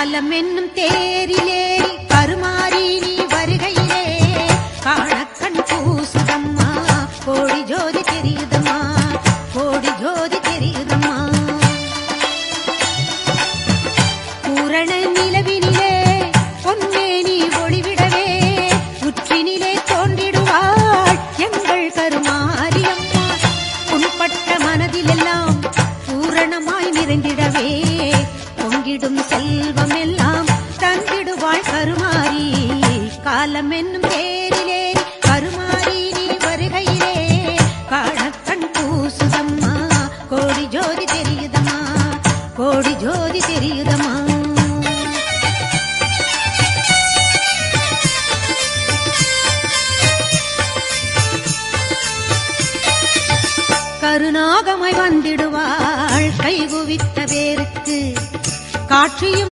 காலம் என்னும் தேரிலேறி கருமாறி நீ வருகையிலே காணக்கண் பூசுதம்மா கோடி ஜோதி தெரியுதம்மா கோடி ஜோதி தெரியுதம்மா பூரண நிலவினிலே பொன்னே நீ ஒளிவிடவே உற்றினிலே தோன்றிடுவாள் எங்கள் கருமாரியம்மா புண்பட்ட மனதிலெல்லாம் பூரணமாய் நிறைந்திடவே பொங்கிடும் செல்வம் எல்லாம் தந்திடுவாள் கருமாரி காலம் என்னும் தேரிலே கருமாரி நீ வருகையிலே காணக்கண் பூசுதம்மா கோடி ஜோதி தெரியுதம்மா கோடி ஜோதி தெரியுதம்மா கருநாகமாய் வந்திடுவாள் கைகுவித்த பேருக்கு காட்சியும்